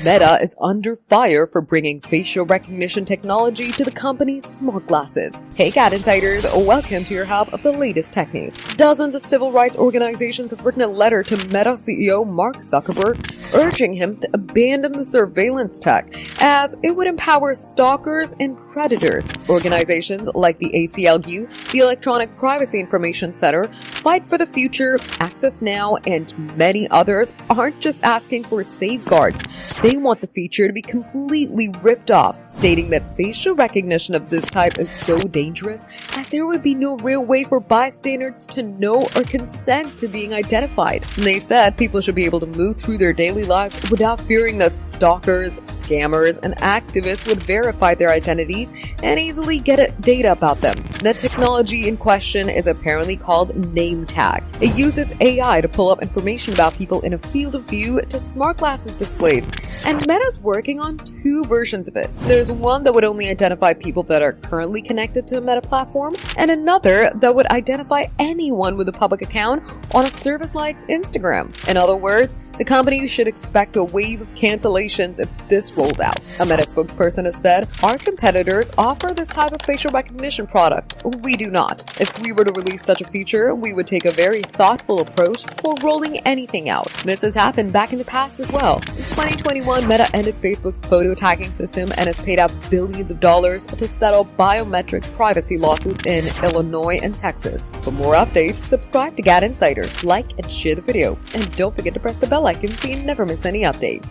Meta is under fire for bringing facial recognition technology to the company's smart glasses. Hey GadInsiders, welcome to your hub of the latest tech news. Dozens of civil rights organizations have written a letter to Meta CEO Mark Zuckerberg urging him to abandon the surveillance tech as it would empower stalkers and predators. Organizations like the ACLU, the Electronic Privacy Information Center, Fight for the Future, Access Now, and many others aren't just asking for safeguards. They want the feature to be completely ripped off, stating that facial recognition of this type is so dangerous as there would be no real way for bystanders to know or consent to being identified. And they said people should be able to move through their daily lives without fearing that stalkers, scammers, and activists would verify their identities and easily get data about them. The technology in question is apparently called name tag. It uses AI to pull up information about people in a field of view to smart glasses displays, and Meta's working on two versions of it. There's one that would only identify people that are currently connected to a Meta platform, and another that would identify anyone with a public account on a service like Instagram. In other words, the company should expect a wave of cancellations if this rolls out. A Meta spokesperson has said, "Our competitors offer this type of facial recognition product. We do not. If we were to release such a feature, we would take a very thoughtful approach for rolling anything out." This has happened back in the past as well. In 2021, Meta ended Facebook's photo tagging system and has paid out billions of dollars to settle biometric privacy lawsuits in Illinois and Texas. For more updates, subscribe to GadInsider, like and share the video, and don't forget to press the bell icon so you never miss any update.